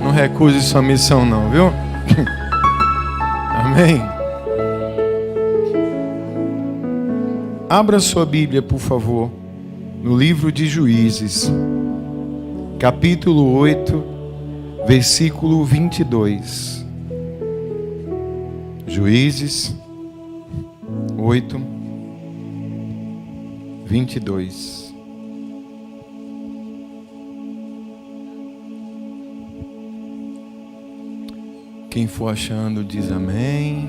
Não recuse sua missão não, viu? Amém? Abra sua Bíblia, por favor, no livro de Juízes, capítulo 8, versículo 22. Juízes 8, 22. Quem for achando, diz amém.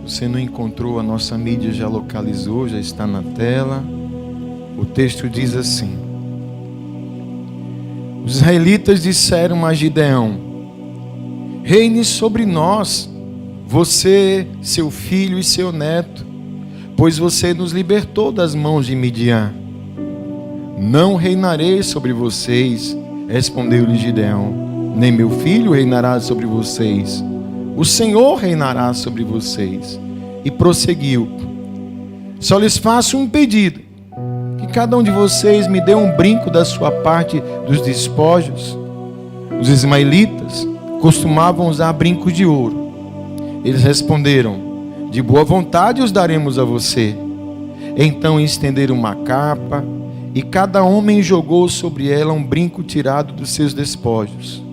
Você não encontrou, a nossa mídia já localizou, já está na tela. O texto diz assim: os israelitas disseram a Gideão: reine sobre nós, você, seu filho e seu neto, pois você nos libertou das mãos de Midian. Não reinarei sobre vocês, respondeu-lhe Gideão. Nem meu filho reinará sobre vocês. O Senhor reinará sobre vocês. E prosseguiu: só lhes faço um pedido, que cada um de vocês me dê um brinco da sua parte dos despojos. Os ismaelitas costumavam usar brincos de ouro. Eles responderam: de boa vontade os daremos a você. Então estenderam uma capa, e cada homem jogou sobre ela um brinco tirado dos seus despojos.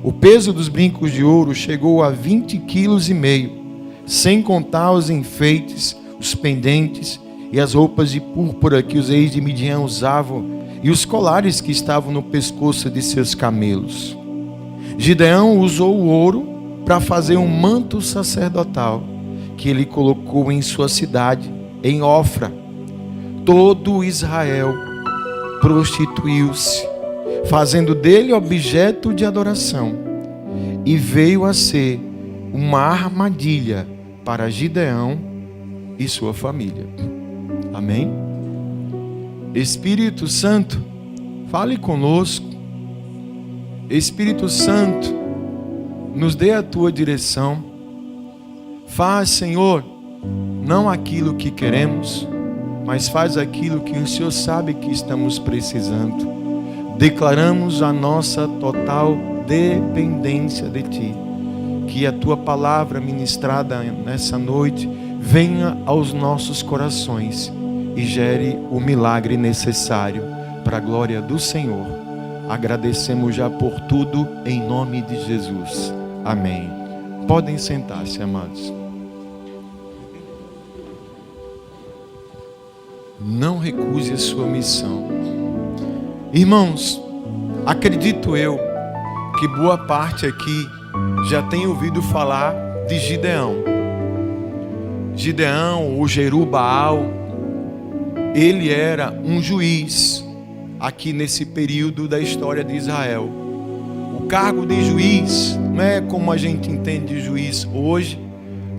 O peso dos brincos de ouro chegou a 20,5 kg, sem contar os enfeites, os pendentes e as roupas de púrpura que os reis de Midian usavam e os colares que estavam no pescoço de seus camelos. Gideão usou o ouro para fazer um manto sacerdotal que ele colocou em sua cidade, em Ofra. Todo Israel prostituiu-se, fazendo dele objeto de adoração, e veio a ser uma armadilha para Gideão e sua família. Amém? Espírito Santo, fale conosco. Espírito Santo, nos dê a tua direção. Faz, Senhor, não aquilo que queremos, mas faz aquilo que o Senhor sabe que estamos precisando. Declaramos a nossa total dependência de Ti. Que a Tua palavra ministrada nessa noite venha aos nossos corações e gere o milagre necessário para a glória do Senhor. Agradecemos já por tudo em nome de Jesus. Amém. Podem sentar-se, amados. Não recuse a sua missão. Irmãos, acredito eu que boa parte aqui já tem ouvido falar de Gideão. Gideão, ou Jerubaal, ele era um juiz aqui nesse período da história de Israel. O cargo de juiz não é como a gente entende de juiz hoje,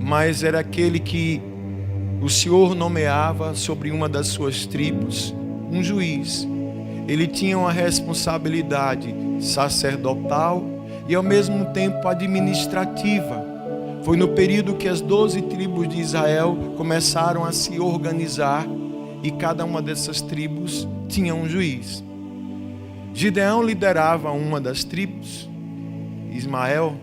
mas era aquele que o Senhor nomeava sobre uma das suas tribos, um juiz. Ele tinha uma responsabilidade sacerdotal e ao mesmo tempo administrativa. Foi no período que as 12 tribos de Israel começaram a se organizar e cada uma dessas tribos tinha um juiz. Gideão liderava uma das tribos, Ismael,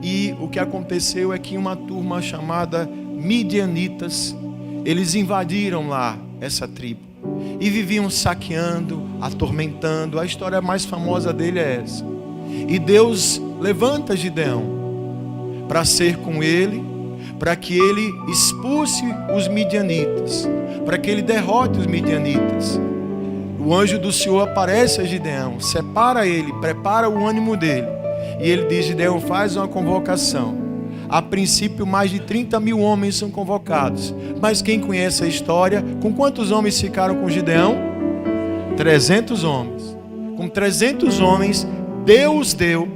e o que aconteceu é que uma turma chamada Midianitas, eles invadiram lá essa tribo e viviam saqueando, atormentando. A história mais famosa dele é essa. E Deus levanta Gideão para ser com ele, para que ele expulse os midianitas, para que ele derrote os midianitas. O anjo do Senhor aparece a Gideão, separa ele, prepara o ânimo dele. E ele diz: Gideão, faz uma convocação. A princípio, mais de 30.000 homens são convocados. Mas quem conhece a história, com quantos homens ficaram com Gideão? 300 homens. Com 300 homens, Deus deu,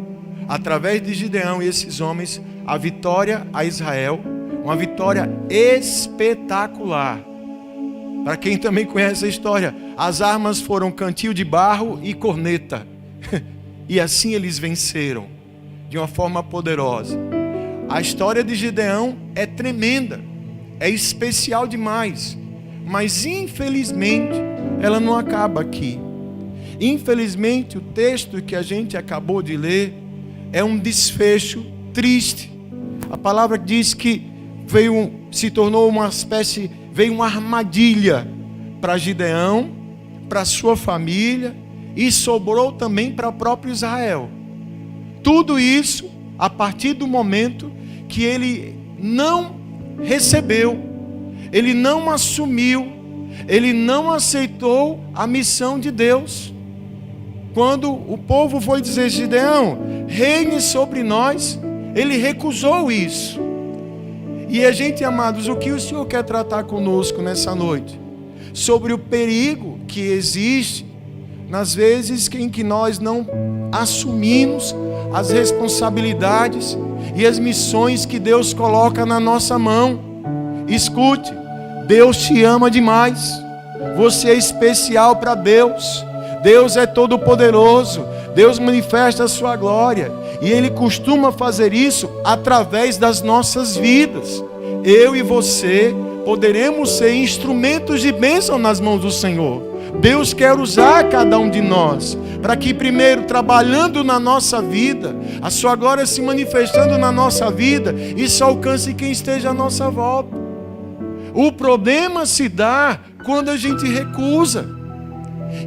através de Gideão e esses homens, a vitória a Israel. Uma vitória espetacular. Para quem também conhece a história, as armas foram cantil de barro e corneta. E assim eles venceram, de uma forma poderosa. A história de Gideão é tremenda, é especial demais, mas infelizmente ela não acaba aqui. Infelizmente, o texto que a gente acabou de ler é um desfecho triste. A palavra diz que se tornou uma espécie, veio uma armadilha para Gideão, para sua família, e sobrou também para o próprio Israel. Tudo isso a partir do momento que ele não recebeu, ele não assumiu, ele não aceitou a missão de Deus. Quando o povo foi dizer: Gideão, reine sobre nós, ele recusou isso. E a gente, amados, o que o Senhor quer tratar conosco nessa noite? Sobre o perigo que existe nas vezes em que nós não assumimos as responsabilidades e as missões que Deus coloca na nossa mão. Escute, Deus te ama demais. Você é especial para Deus. Deus é todo poderoso. Deus manifesta a sua glória. E Ele costuma fazer isso através das nossas vidas. Eu e você poderemos ser instrumentos de bênção nas mãos do Senhor. Deus quer usar cada um de nós, para que primeiro, trabalhando na nossa vida, a sua glória se manifestando na nossa vida, isso alcance quem esteja à nossa volta. O problema se dá quando a gente recusa.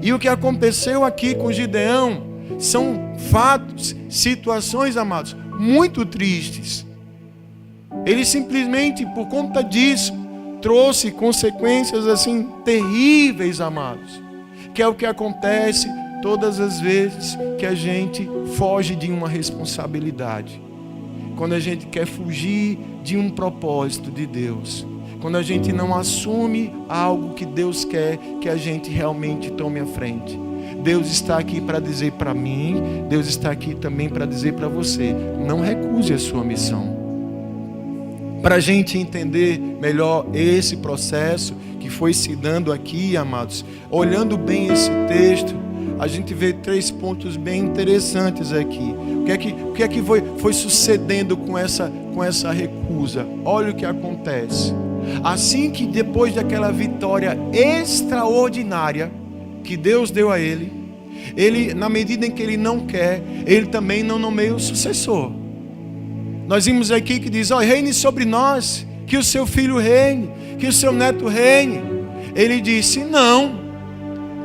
E o que aconteceu aqui com Gideão são fatos, situações, amados, muito tristes. Ele simplesmente, por conta disso, trouxe consequências assim terríveis, amados, que é o que acontece todas as vezes que a gente foge de uma responsabilidade, quando a gente quer fugir de um propósito de Deus, quando a gente não assume algo que Deus quer que a gente realmente tome a frente. Deus está aqui para dizer para mim, Deus está aqui também para dizer para você: não recuse a sua missão. Para a gente entender melhor esse processo que foi se dando aqui, amados, olhando bem esse texto, a gente vê 3 pontos bem interessantes aqui. O que é que foi sucedendo com essa recusa? Olha o que acontece. Assim que depois daquela vitória extraordinária que Deus deu a ele, na medida em que ele não quer, ele também não nomeia o sucessor. Nós vimos aqui que diz: reine sobre nós, que o seu filho reine, que o seu neto reine. Ele disse: não,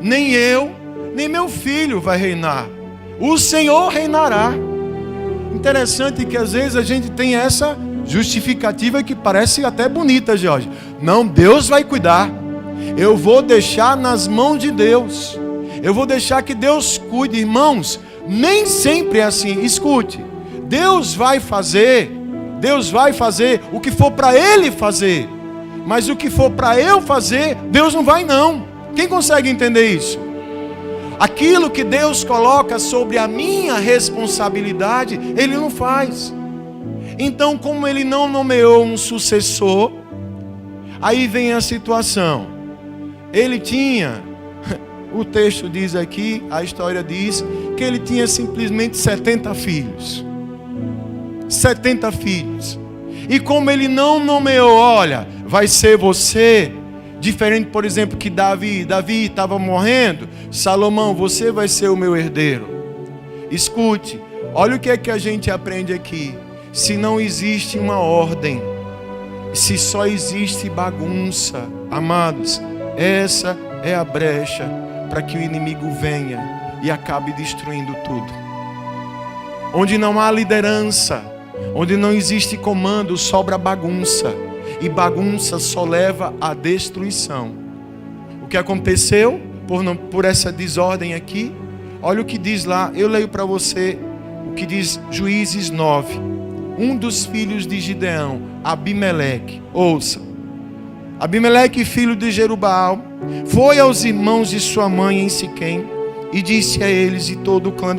nem eu, nem meu filho vai reinar. O Senhor reinará. Interessante que às vezes a gente tem essa justificativa que parece até bonita, Jorge. Não, Deus vai cuidar. Eu vou deixar nas mãos de Deus. Eu vou deixar que Deus cuide. Irmãos, nem sempre é assim. Escute. Deus vai fazer o que for para Ele fazer, mas o que for para eu fazer, Deus não vai não. Quem consegue entender isso? Aquilo que Deus coloca sobre a minha responsabilidade, Ele não faz. Então, como Ele não nomeou um sucessor, aí vem a situação. Ele tinha, o texto diz aqui, a história diz, que ele tinha simplesmente 70 filhos. 70 filhos. E como ele não nomeou, olha, vai ser você, diferente, por exemplo, que Davi estava morrendo, Salomão, você vai ser o meu herdeiro. Escute, olha o que é que a gente aprende aqui. Se não existe uma ordem, se só existe bagunça, amados, essa é a brecha para que o inimigo venha e acabe destruindo tudo. Onde não há liderança, onde não existe comando, sobra bagunça. E bagunça só leva à destruição. O que aconteceu por essa desordem aqui? Olha o que diz lá, eu leio para você o que diz Juízes 9. Um dos filhos de Gideão, Abimeleque, ouça. Abimeleque, filho de Jerubaal, foi aos irmãos de sua mãe em Siquém e disse a eles e todo o clã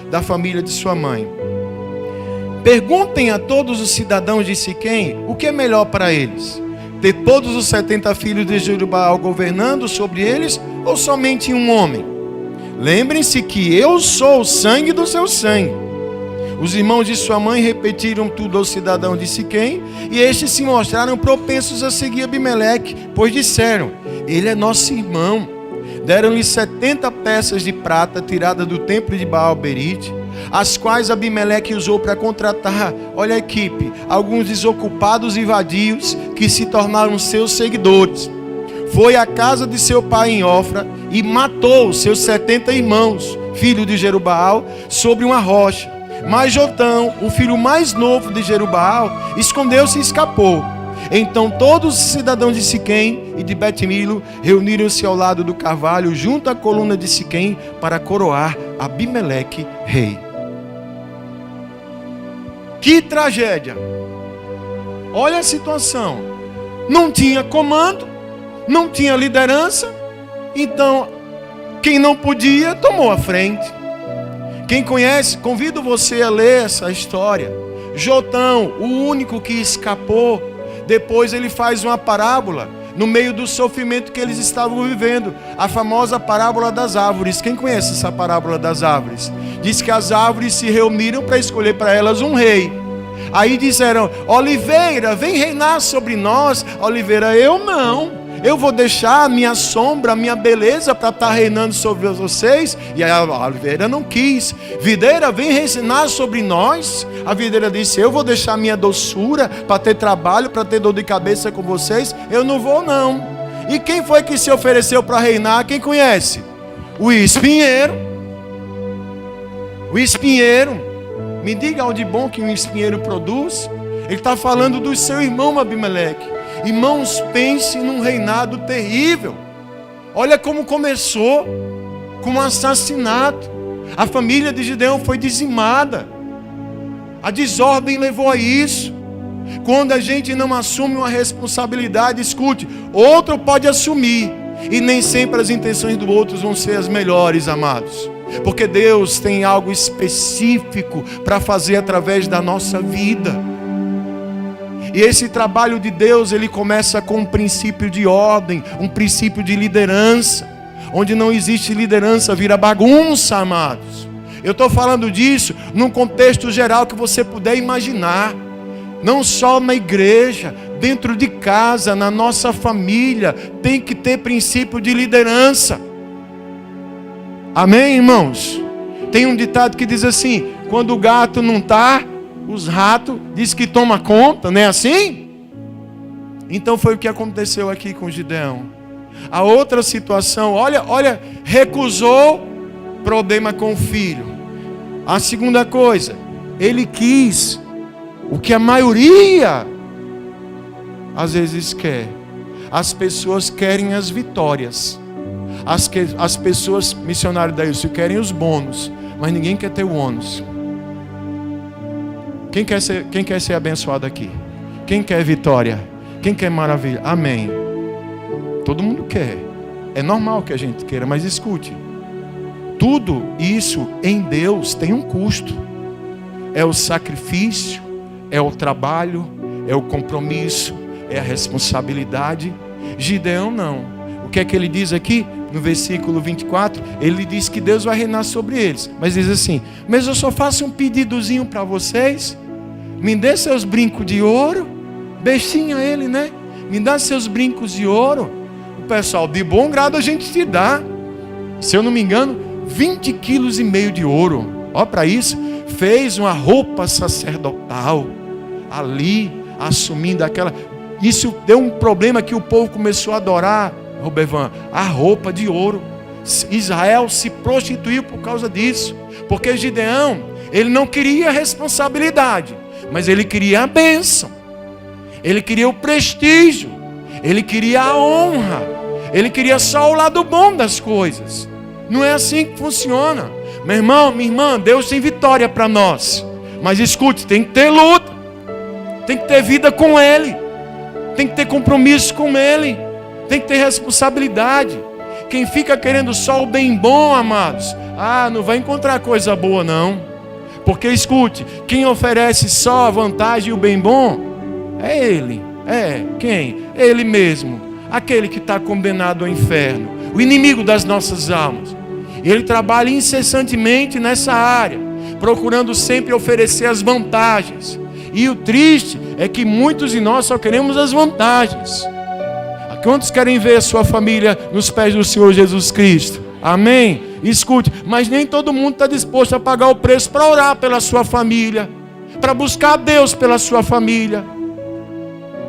da família de sua mãe: perguntem a todos os cidadãos de Siquém o que é melhor para eles: ter todos os 70 filhos de Jerubaal governando sobre eles ou somente um homem? Lembrem-se que eu sou o sangue do seu sangue. Os irmãos de sua mãe repetiram tudo aos cidadãos de Siquém, e estes se mostraram propensos a seguir Abimeleque, pois disseram: ele é nosso irmão, Deram-lhe 70 peças de prata tiradas do templo de Baal-Berite, as quais Abimeleque usou para contratar, olha a equipe, alguns desocupados e vadios que se tornaram seus seguidores. Foi à casa de seu pai em Ofra e matou seus 70 irmãos, filho de Jerubaal, sobre uma rocha. Mas Jotão, o filho mais novo de Jerubaal, escondeu-se e escapou. Então todos os cidadãos de Siquém e de Bet-Milo reuniram-se ao lado do carvalho, junto à coluna de Siquém, para coroar Abimeleque rei. Que tragédia! Olha a situação. Não tinha comando, não tinha liderança, então quem não podia tomou a frente. Quem conhece, convido você a ler essa história. Jotão, o único que escapou, depois ele faz uma parábola no meio do sofrimento que eles estavam vivendo, a famosa parábola das árvores. Quem conhece essa parábola das árvores? Diz que as árvores se reuniram para escolher para elas um rei. Aí disseram: Oliveira, vem reinar sobre nós. Oliveira: eu não. Eu vou deixar a minha sombra, a minha beleza para estar reinando sobre vocês. E a oliveira não quis. Videira, vem reinar sobre nós. A videira disse: eu vou deixar a minha doçura para ter trabalho, para ter dor de cabeça com vocês. Eu não vou não. E quem foi que se ofereceu para reinar? Quem conhece? O espinheiro. O espinheiro. Me diga onde bom que um espinheiro produz. Ele está falando do seu irmão Abimeleque. Irmãos, pense num reinado terrível. Olha como começou, com um assassinato. A família de Gideão foi dizimada. A desordem levou a isso. Quando a gente não assume uma responsabilidade, escute, outro pode assumir, e nem sempre as intenções do outro vão ser as melhores, amados. Porque Deus tem algo específico para fazer através da nossa vida. E esse trabalho de Deus, ele começa com um princípio de ordem, um princípio de liderança. Onde não existe liderança, vira bagunça, amados. Eu estou falando disso num contexto geral que você puder imaginar. Não só na igreja, dentro de casa, na nossa família, tem que ter princípio de liderança. Amém, irmãos? Tem um ditado que diz assim: quando o gato não está, os ratos diz que toma conta, não é assim? Então foi o que aconteceu aqui com Gideão. A outra situação, olha, recusou, problema com o filho. A segunda coisa, ele quis o que a maioria às vezes quer. As pessoas querem as vitórias. As pessoas, missionários da Ilse, querem os bônus, mas ninguém quer ter o ônus. Quem quer ser abençoado aqui? Quem quer vitória? Quem quer maravilha? Amém. Todo mundo quer. É normal que a gente queira, mas escute. Tudo isso em Deus tem um custo. É o sacrifício, é o trabalho, é o compromisso, é a responsabilidade. Gideão não. O que é que ele diz aqui? No versículo 24, ele diz que Deus vai reinar sobre eles. Mas diz assim: mas eu só faço um pedidozinho para vocês. Me dê seus brincos de ouro. Bestinha ele, né? Me dá seus brincos de ouro. O pessoal, de bom grado a gente te dá. Se eu não me engano, 20,5 kg de ouro. Ó, para isso, fez uma roupa sacerdotal. Ali, assumindo aquela... Isso deu um problema que o povo começou a adorar, Robervan, a roupa de ouro. Israel se prostituiu por causa disso. Porque Gideão, ele não queria responsabilidade, mas ele queria a bênção. Ele queria o prestígio. Ele queria a honra. Ele queria só o lado bom das coisas. Não é assim que funciona. Meu irmão, minha irmã, Deus tem vitória para nós. Mas escute, tem que ter luta. Tem que ter vida com Ele. Tem que ter compromisso com Ele. Tem que ter responsabilidade. Quem fica querendo só o bem bom, amados, não vai encontrar coisa boa não. Porque escute, quem oferece só a vantagem e o bem bom é ele. É quem? Ele mesmo. Aquele que está condenado ao inferno, o inimigo das nossas almas. Ele trabalha incessantemente nessa área, procurando sempre oferecer as vantagens. E o triste é que muitos de nós só queremos as vantagens. Quantos querem ver a sua família nos pés do Senhor Jesus Cristo? Amém? Escute, mas nem todo mundo está disposto a pagar o preço para orar pela sua família, para buscar a Deus pela sua família,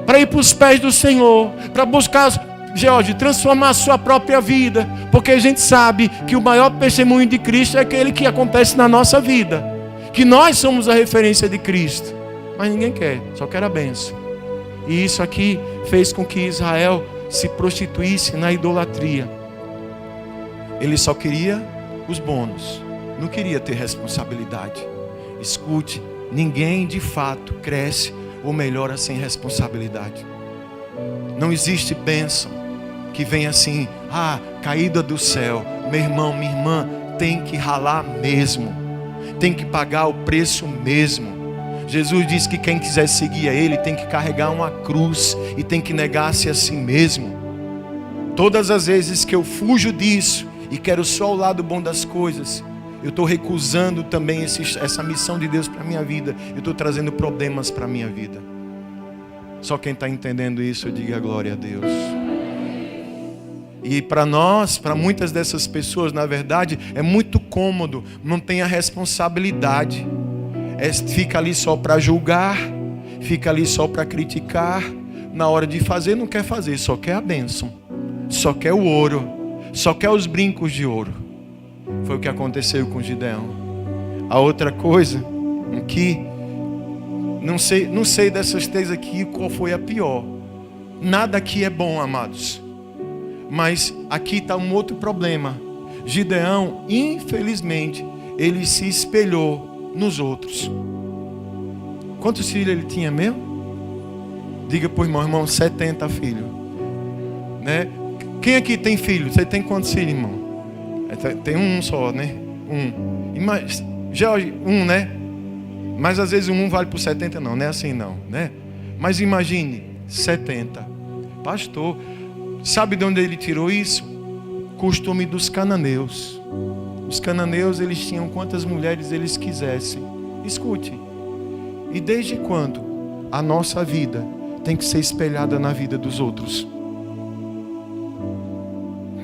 para ir para os pés do Senhor, para buscar, George, transformar a sua própria vida, porque a gente sabe que o maior testemunho de Cristo é aquele que acontece na nossa vida, que nós somos a referência de Cristo, mas ninguém quer, só quer a bênção. E isso aqui fez com que Israel se prostituísse na idolatria. Ele só queria os bônus, não queria ter responsabilidade. Escute, ninguém de fato cresce ou melhora sem responsabilidade. Não existe bênção que venha assim, caída do céu. Meu irmão, minha irmã, tem que ralar mesmo, tem que pagar o preço mesmo. Jesus disse que quem quiser seguir a Ele tem que carregar uma cruz e tem que negar-se a si mesmo. Todas as vezes que eu fujo disso e quero só o lado bom das coisas, eu estou recusando também essa missão de Deus para a minha vida. Eu estou trazendo problemas para a minha vida. Só quem está entendendo isso, diga glória a Deus. E para nós, para muitas dessas pessoas, na verdade, é muito cômodo, não tem a responsabilidade. Fica ali só para julgar, fica ali só para criticar. Na hora de fazer, não quer fazer, só quer a bênção, só quer o ouro, só quer os brincos de ouro. Foi o que aconteceu com Gideão. A outra coisa, que não sei dessas três aqui qual foi a pior. Nada aqui é bom, amados. Mas aqui está um outro problema. Gideão, infelizmente, ele se espelhou nos outros. Quantos filhos ele tinha mesmo? Diga para o irmão, 70 filhos. Né? Quem aqui tem filho? Você tem quantos filhos, irmão? Tem um só, né? Jorge, né? Mas às vezes um vale por 70, não é assim não, né? Mas imagine, 70. Pastor, sabe de onde ele tirou isso? Costume dos cananeus. Os cananeus, eles tinham quantas mulheres eles quisessem. Escute. E desde quando a nossa vida tem que ser espelhada na vida dos outros?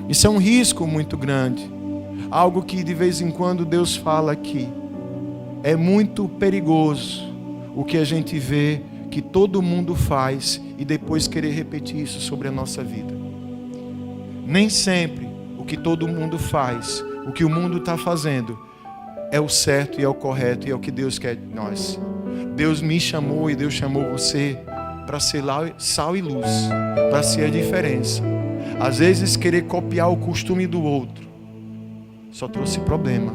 Isso é um risco muito grande. Algo que de vez em quando Deus fala aqui. É muito perigoso o que a gente vê que todo mundo faz e depois querer repetir isso sobre a nossa vida. Nem sempre o que todo mundo faz, o que o mundo está fazendo, é o certo e é o correto e é o que Deus quer de nós. Deus me chamou e Deus chamou você para ser sal e luz, para ser a diferença. Às vezes querer copiar o costume do outro só trouxe problema.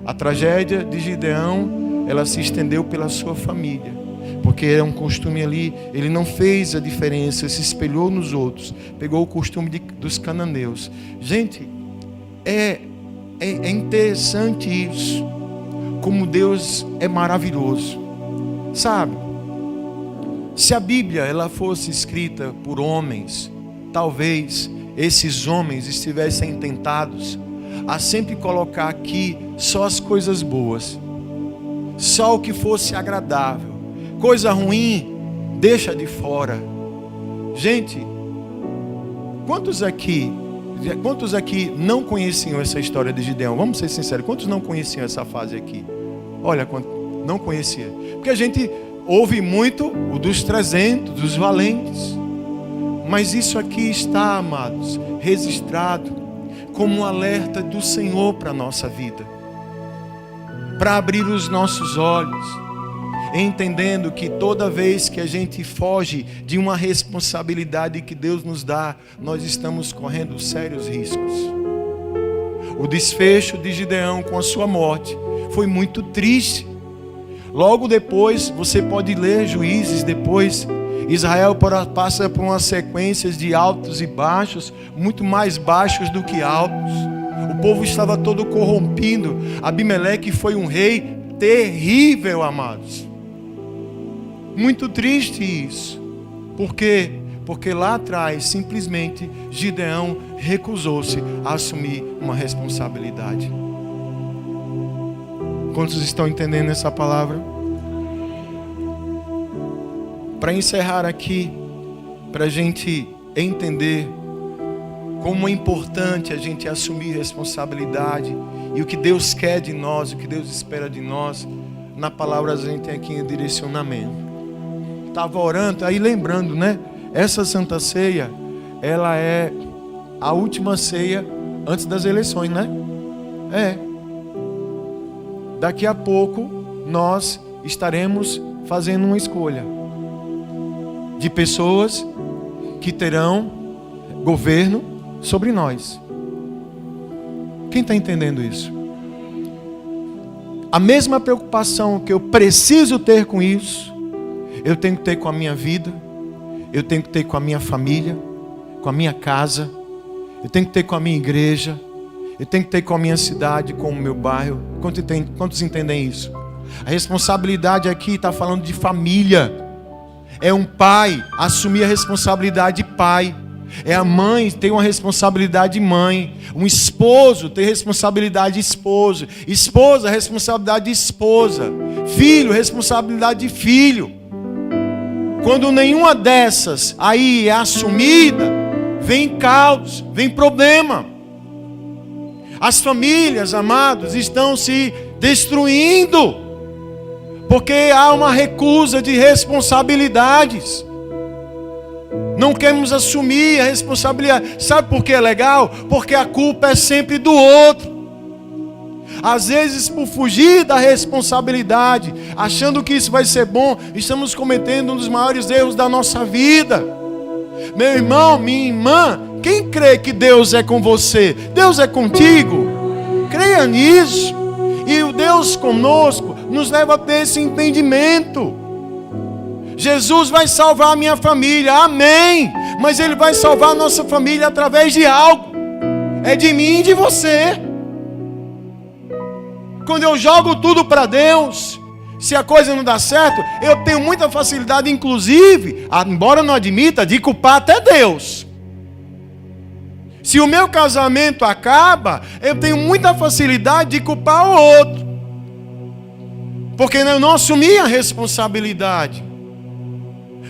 A tragédia de Gideão, ela se estendeu pela sua família, porque era um costume ali, ele não fez a diferença, se espelhou nos outros, pegou o costume dos cananeus. Gente, é interessante isso, como Deus é maravilhoso. Sabe, se a Bíblia ela fosse escrita por homens, talvez esses homens estivessem tentados a sempre colocar aqui só as coisas boas, só o que fosse agradável. Coisa ruim, deixa de fora. Gente, quantos aqui não conheciam essa história de Gideão? Vamos ser sinceros, quantos não conheciam essa fase aqui? Olha, não conhecia. Porque a gente ouve muito o dos 300, dos valentes. Mas isso aqui está, amados, registrado como um alerta do Senhor para a nossa vida. Para abrir os nossos olhos, entendendo que toda vez que a gente foge de uma responsabilidade que Deus nos dá, nós estamos correndo sérios riscos. O desfecho de Gideão com a sua morte foi muito triste. Logo depois, você pode ler Juízes depois, Israel passa por uma sequência de altos e baixos, muito mais baixos do que altos. O povo estava todo corrompido. Abimeleque foi um rei terrível, amados. Muito triste isso. Por quê? Porque lá atrás, simplesmente, Gideão recusou-se a assumir uma responsabilidade. Quantos estão entendendo essa palavra? Para encerrar aqui, para a gente entender como é importante a gente assumir responsabilidade e o que Deus quer de nós, o que Deus espera de nós. Na palavra a gente tem aqui um direcionamento. Estava orando, aí lembrando, né? Essa Santa Ceia, ela é a última ceia antes das eleições, né? Daqui a pouco nós estaremos fazendo uma escolha de pessoas que terão governo sobre nós. Quem está entendendo isso? A mesma preocupação que eu preciso ter com isso, eu tenho que ter com a minha vida, eu tenho que ter com a minha família, com a minha casa, eu tenho que ter com a minha igreja, eu tenho que ter com a minha cidade, com o meu bairro. Quantos entendem isso? A responsabilidade aqui está falando de família. É um pai assumir a responsabilidade de pai. É a mãe ter uma responsabilidade de mãe. Um esposo ter responsabilidade de esposo. Esposa, responsabilidade de esposa. Filho, responsabilidade de filho. Quando nenhuma dessas aí é assumida, vem caos, vem problema. As famílias, amados, estão se destruindo, porque há uma recusa de responsabilidades. Não queremos assumir a responsabilidade. Sabe por que é legal? Porque a culpa é sempre do outro. Às vezes, por fugir da responsabilidade, achando que isso vai ser bom, estamos cometendo um dos maiores erros da nossa vida. Meu irmão, minha irmã, quem crê que Deus é com você? Deus é contigo? Creia nisso. E o Deus conosco nos leva a ter esse entendimento. Jesus vai salvar a minha família, amém. Mas Ele vai salvar a nossa família através de algo. É de mim e de você. Quando eu jogo tudo para Deus, se a coisa não dá certo, eu tenho muita facilidade, inclusive, embora não admita, de culpar até Deus. Se o meu casamento acaba, eu tenho muita facilidade de culpar o outro, porque eu não assumi a responsabilidade.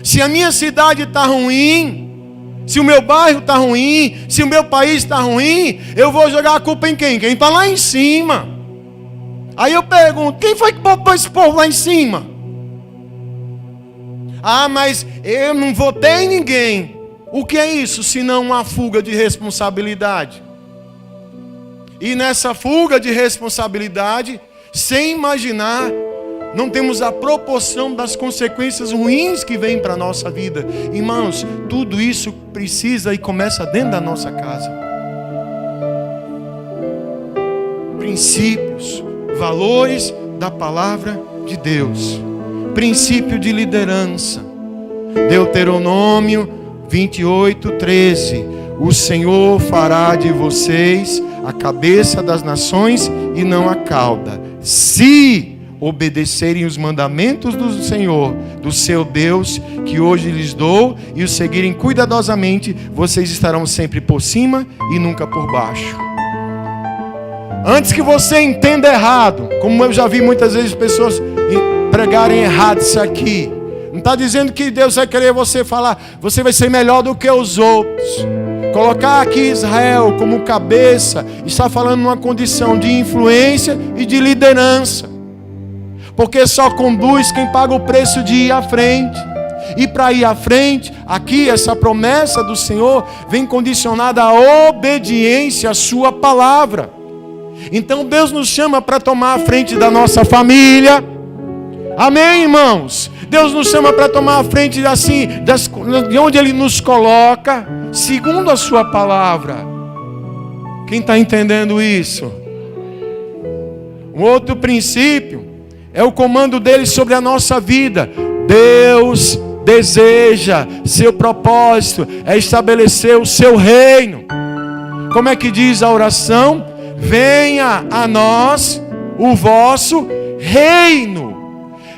Se a minha cidade está ruim, se o meu bairro está ruim, se o meu país está ruim, eu vou jogar a culpa em quem? Quem está lá em cima. Aí eu pergunto, quem foi que botou esse povo lá em cima? Ah, mas eu não votei em ninguém. O que é isso, senão uma fuga de responsabilidade? E nessa fuga de responsabilidade, sem imaginar, não temos a proporção das consequências ruins que vêm para a nossa vida. Irmãos, tudo isso precisa e começa dentro da nossa casa. Princípios, valores da palavra de Deus. Princípio de liderança. Deuteronômio 28:13. O Senhor fará de vocês a cabeça das nações e não a cauda, se obedecerem os mandamentos do Senhor, do seu Deus, que hoje lhes dou, e os seguirem cuidadosamente, vocês estarão sempre por cima e nunca por baixo. Antes que você entenda errado, como eu já vi muitas vezes pessoas pregarem errado isso aqui, não está dizendo que Deus vai querer você falar, você vai ser melhor do que os outros. Colocar aqui Israel como cabeça, está falando numa condição de influência e de liderança. Porque só conduz quem paga o preço de ir à frente. E para ir à frente, aqui essa promessa do Senhor vem condicionada à obediência à sua palavra. Então Deus nos chama para tomar a frente da nossa família. Amém, irmãos? Deus nos chama para tomar a frente assim, de onde Ele nos coloca, segundo a sua palavra. Quem está entendendo isso? Um outro princípio é o comando dele sobre a nossa vida. Deus deseja, seu propósito é estabelecer o seu reino. Como é que diz a oração? Venha a nós o vosso reino.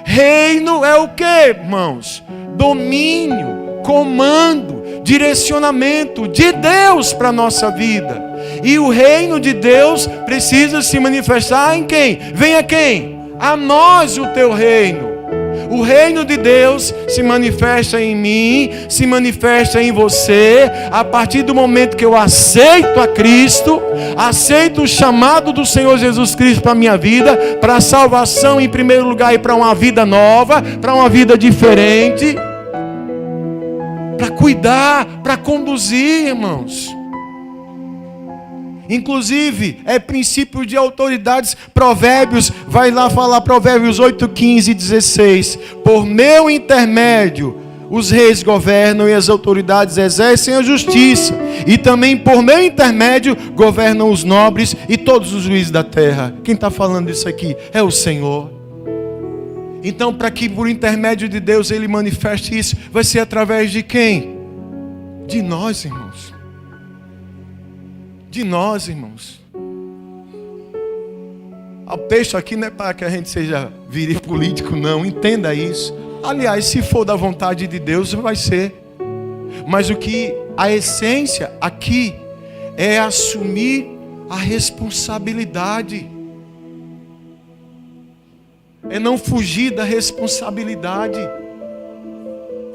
Reino é o que, irmãos? Domínio, comando, direcionamento de Deus para a nossa vida. E o reino de Deus precisa se manifestar em quem? Venha quem? A nós o teu reino. O reino de Deus se manifesta em mim, se manifesta em você, a partir do momento que eu aceito a Cristo, aceito o chamado do Senhor Jesus Cristo para a minha vida, para a salvação em primeiro lugar e para uma vida nova, para uma vida diferente, para cuidar, para conduzir, irmãos. Inclusive, é princípio de autoridades. Provérbios, vai lá falar, Provérbios 8, 15 e 16. Por meu intermédio, os reis governam e as autoridades exercem a justiça. E também por meu intermédio, governam os nobres e todos os juízes da terra. Quem está falando isso aqui é o Senhor. Então, para que por intermédio de Deus Ele manifeste isso, vai ser através de quem? De nós, irmãos. De nós, irmãos. O texto aqui não é para que a gente seja viril político, não. Entenda isso. Aliás, se for da vontade de Deus, vai ser. Mas o que a essência aqui é assumir a responsabilidade. É não fugir da responsabilidade.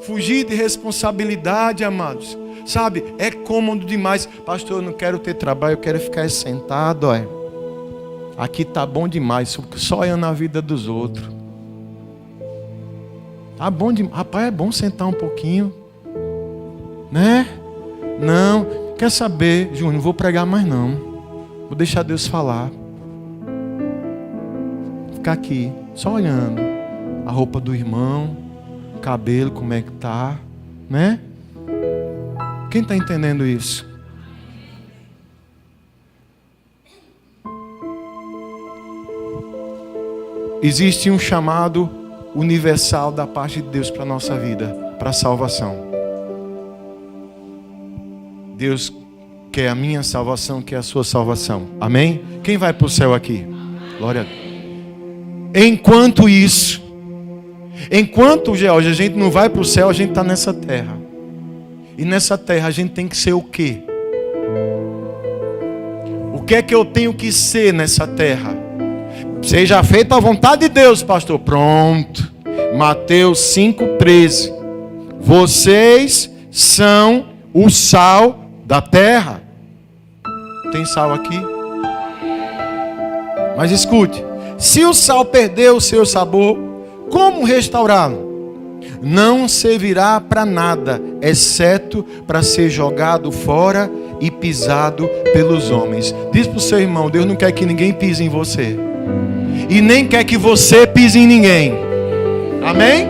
Fugir de responsabilidade, amados. Sabe, é cômodo demais. Pastor, eu não quero ter trabalho, eu quero ficar sentado. Aqui tá bom demais, só olhando a vida dos outros. Tá bom demais. Rapaz, é bom sentar um pouquinho, né? Não, quer saber, Júnior, não vou pregar mais não. Vou deixar Deus falar. Ficar aqui, só olhando a roupa do irmão, o cabelo, como é que tá, né? Quem está entendendo isso? Existe um chamado universal da parte de Deus para a nossa vida, para a salvação. Deus quer a minha salvação, quer a sua salvação. Amém? Quem vai para o céu aqui? Glória a Deus. Enquanto isso, Georgia, a gente não vai para o céu, a gente está nessa terra. E nessa terra a gente tem que ser o quê? O que é que eu tenho que ser nessa terra? Seja feita a vontade de Deus, pastor. Pronto. Mateus 5,13. Vocês são o sal da terra. Tem sal aqui? Mas escute. Se o sal perdeu o seu sabor, como restaurá-lo? Não servirá para nada, exceto para ser jogado fora e pisado pelos homens. Diz para o seu irmão, Deus não quer que ninguém pise em você. E nem quer que você pise em ninguém. Amém?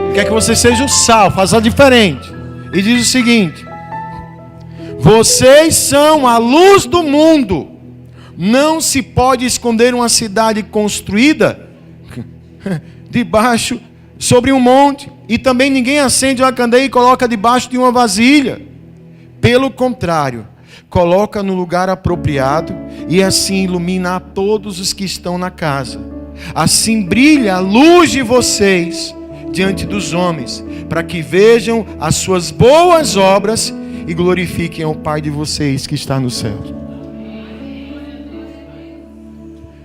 Ele quer que você seja o sal, faça diferente. E diz o seguinte: vocês são a luz do mundo. Não se pode esconder uma cidade construída debaixo sobre um monte, e também ninguém acende uma candeia e coloca debaixo de uma vasilha. Pelo contrário, coloca no lugar apropriado e assim ilumina a todos os que estão na casa. Assim brilha a luz de vocês diante dos homens, para que vejam as suas boas obras e glorifiquem ao Pai de vocês que está no céu.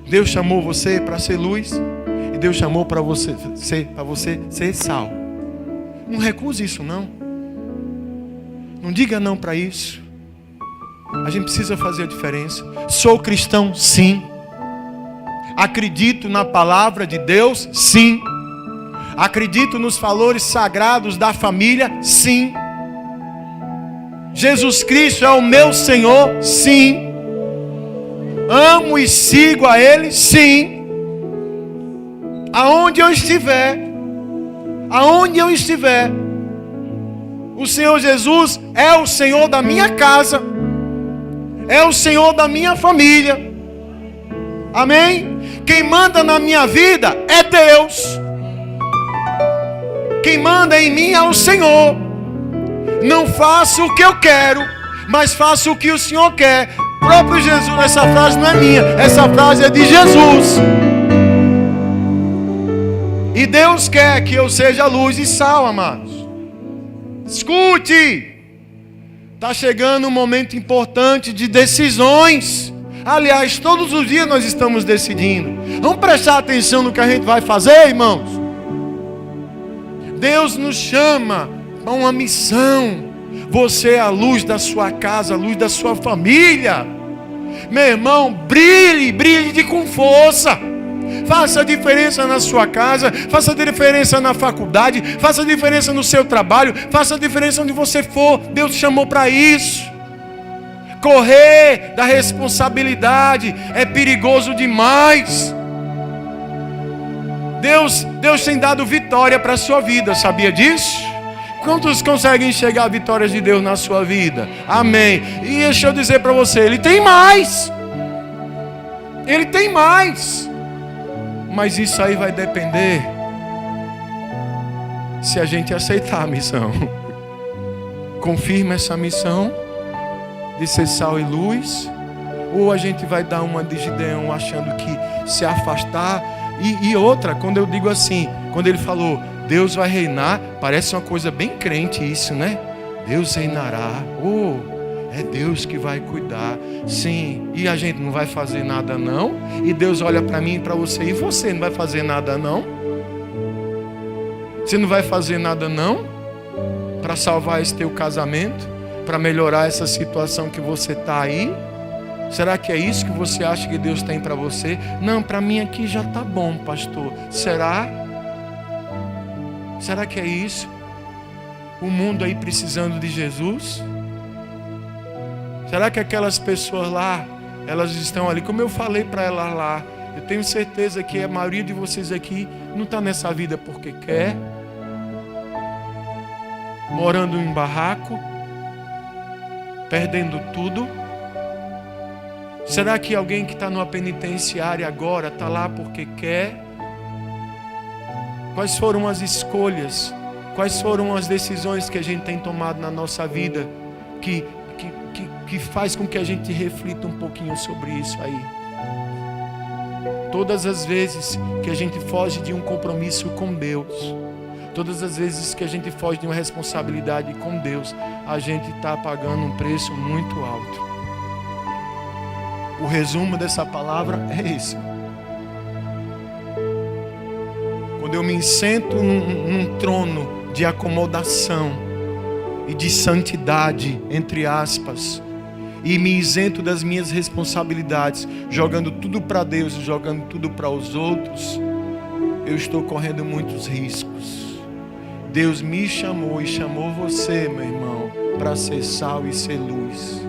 Deus chamou você para ser luz. Deus chamou para você ser sal. Não recuse isso, não. Não diga não para isso. A gente precisa fazer a diferença. Sou cristão, sim. Acredito na palavra de Deus, sim. Acredito nos valores sagrados da família, sim. Jesus Cristo é o meu Senhor, sim. Amo e sigo a Ele, sim. Aonde eu estiver, o Senhor Jesus é o Senhor da minha casa, é o Senhor da minha família. Amém? Quem manda na minha vida é Deus. Quem manda em mim é o Senhor. Não faço o que eu quero, mas faço o que o Senhor quer. O próprio Jesus, essa frase não é minha, essa frase é de Jesus. E Deus quer que eu seja luz e sal, amados. Escute. Está chegando um momento importante de decisões. Aliás, todos os dias nós estamos decidindo. Vamos prestar atenção no que a gente vai fazer, irmãos? Deus nos chama para uma missão. Você é a luz da sua casa, a luz da sua família. Meu irmão, brilhe com força. Faça a diferença na sua casa, faça a diferença na faculdade, faça a diferença no seu trabalho, faça a diferença onde você for. Deus te chamou para isso. Correr da responsabilidade é perigoso demais. Deus tem dado vitória para a sua vida, sabia disso? Quantos conseguem enxergar vitórias de Deus na sua vida? Amém. E deixa eu dizer para você, Ele tem mais. Ele tem mais. Mas isso aí vai depender se a gente aceitar a missão. Confirma essa missão de ser sal e luz, ou a gente vai dar uma de Gideão achando que se afastar. E outra, quando eu digo assim, quando ele falou Deus vai reinar, parece uma coisa bem crente isso, né? Deus reinará, é Deus que vai cuidar. Sim, e a gente não vai fazer nada não? E Deus olha para mim e para você, e você não vai fazer nada não? Você não vai fazer nada não? Para salvar esse teu casamento? Para melhorar essa situação que você está aí? Será que é isso que você acha que Deus tem para você? Não, para mim aqui já está bom, pastor. Será? Será que é isso? O mundo aí precisando de Jesus? Será que aquelas pessoas lá, elas estão ali? Como eu falei para elas lá, eu tenho certeza que a maioria de vocês aqui não está nessa vida porque quer, morando em barraco, perdendo tudo. Será que alguém que está numa penitenciária agora está lá porque quer? Quais foram as escolhas? Quais foram as decisões que a gente tem tomado na nossa vida que faz com que a gente reflita um pouquinho sobre isso aí? Todas as vezes que a gente foge de um compromisso com Deus, todas as vezes que a gente foge de uma responsabilidade com Deus, a gente está pagando um preço muito alto. O resumo dessa palavra é esse. Quando eu me sento num trono de acomodação e de santidade, entre aspas, e me isento das minhas responsabilidades, jogando tudo para Deus e jogando tudo para os outros, eu estou correndo muitos riscos. Deus me chamou e chamou você, meu irmão, para ser sal e ser luz.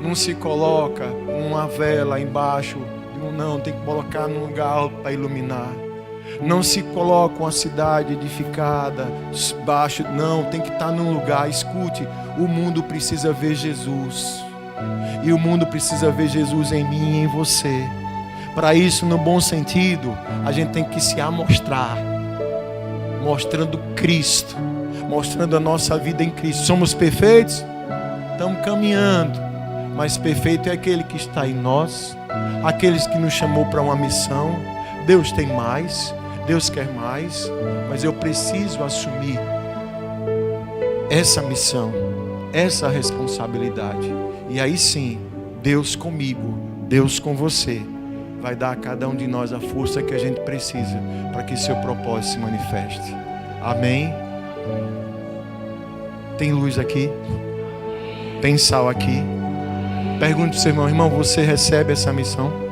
Não se coloca uma vela embaixo, não, tem que colocar num lugar alto para iluminar. Não se coloca uma cidade edificada baixo, não, tem que estar num lugar. Escute, o mundo precisa ver Jesus, e o mundo precisa ver Jesus em mim e em você. Para isso, no bom sentido, a gente tem que se amostrar, mostrando Cristo, mostrando a nossa vida em Cristo. Somos perfeitos? Estamos caminhando, mas perfeito é aquele que está em nós, aqueles que nos chamou para uma missão. Deus tem mais, Deus quer mais, mas eu preciso assumir essa missão, essa responsabilidade. E aí sim, Deus comigo, Deus com você, vai dar a cada um de nós a força que a gente precisa para que seu propósito se manifeste. Amém? Tem luz aqui? Tem sal aqui? Pergunte para o seu irmão, irmão, você recebe essa missão?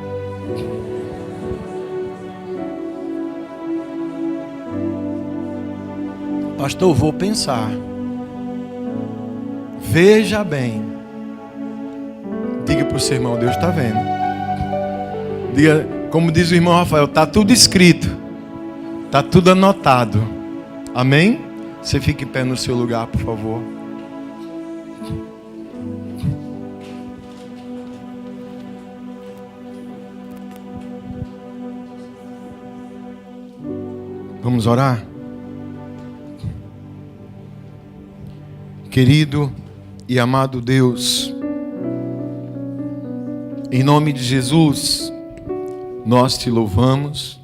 Pastor, vou pensar. Veja bem. Diga para o seu irmão, Deus está vendo. Diga, como diz o irmão Rafael, está tudo escrito, está tudo anotado. Amém? Você fique em pé no seu lugar, por favor. Vamos orar? Querido e amado Deus, em nome de Jesus, nós te louvamos,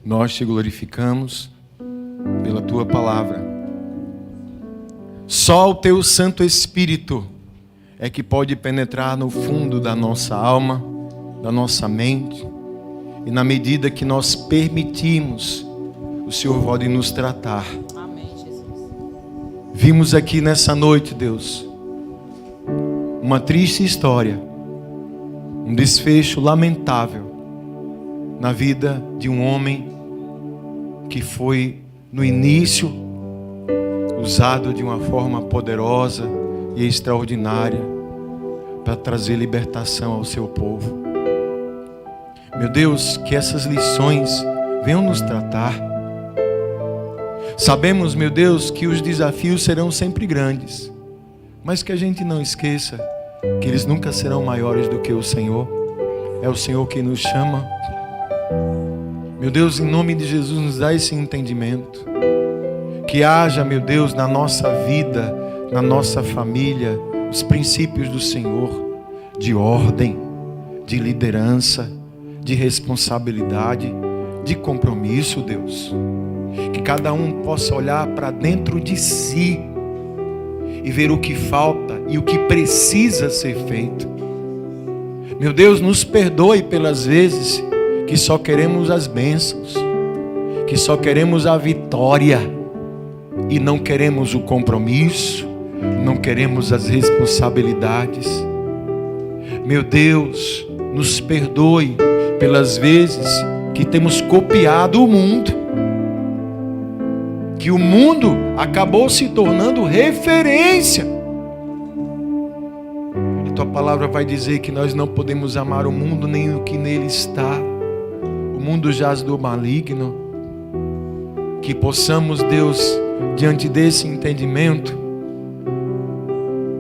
nós te glorificamos pela tua palavra. Só o teu Santo Espírito é que pode penetrar no fundo da nossa alma, da nossa mente, e na medida que nós permitimos, o Senhor pode nos tratar. Amém. Vimos aqui nessa noite, Deus, uma triste história, um desfecho lamentável na vida de um homem que foi, no início, usado de uma forma poderosa e extraordinária para trazer libertação ao seu povo. Meu Deus, que essas lições venham nos tratar. Sabemos, meu Deus, que os desafios serão sempre grandes, mas que a gente não esqueça que eles nunca serão maiores do que o Senhor. É o Senhor quem nos chama. Meu Deus, em nome de Jesus, nos dá esse entendimento. Que haja, meu Deus, na nossa vida, na nossa família, os princípios do Senhor, de ordem, de liderança, de responsabilidade, de compromisso, Deus. Que cada um possa olhar para dentro de si e ver o que falta e o que precisa ser feito. Meu Deus, nos perdoe pelas vezes que só queremos as bênçãos, que só queremos a vitória e não queremos o compromisso, não queremos as responsabilidades. Meu Deus, nos perdoe pelas vezes que temos copiado o mundo, que o mundo acabou se tornando referência. E tua palavra vai dizer que nós não podemos amar o mundo nem o que nele está. O mundo jaz do maligno. Que possamos, Deus, diante desse entendimento,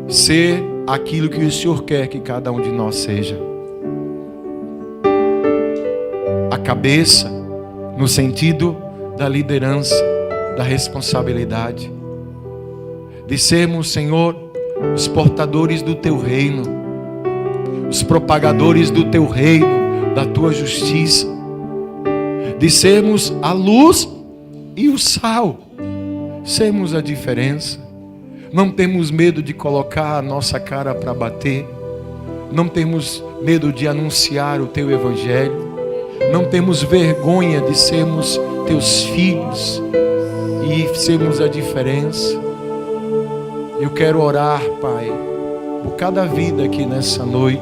ser aquilo que o Senhor quer que cada um de nós seja. A cabeça, no sentido da liderança, da responsabilidade, de sermos, Senhor, os portadores do Teu reino, os propagadores do Teu reino, da Tua justiça, de sermos a luz e o sal, sermos a diferença. Não temos medo de colocar a nossa cara para bater, não temos medo de anunciar o Teu Evangelho, não temos vergonha de sermos Teus filhos e sermos a diferença. Eu quero orar, Pai, por cada vida aqui nessa noite,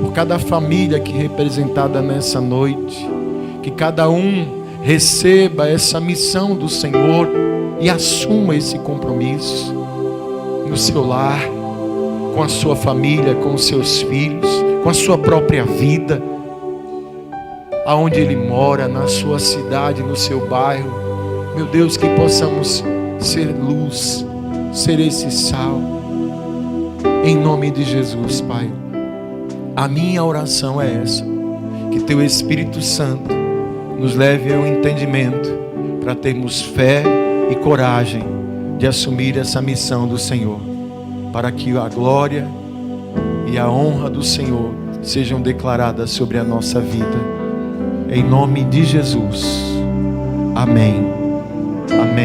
por cada família aqui representada nessa noite, que cada um receba essa missão do Senhor e assuma esse compromisso no seu lar, com a sua família, com os seus filhos, com a sua própria vida, aonde ele mora, na sua cidade, no seu bairro. Meu Deus, que possamos ser luz, ser esse sal, em nome de Jesus, Pai. A minha oração é essa, que Teu Espírito Santo nos leve ao entendimento, para termos fé e coragem de assumir essa missão do Senhor, para que a glória e a honra do Senhor sejam declaradas sobre a nossa vida, em nome de Jesus. Amém. Amém.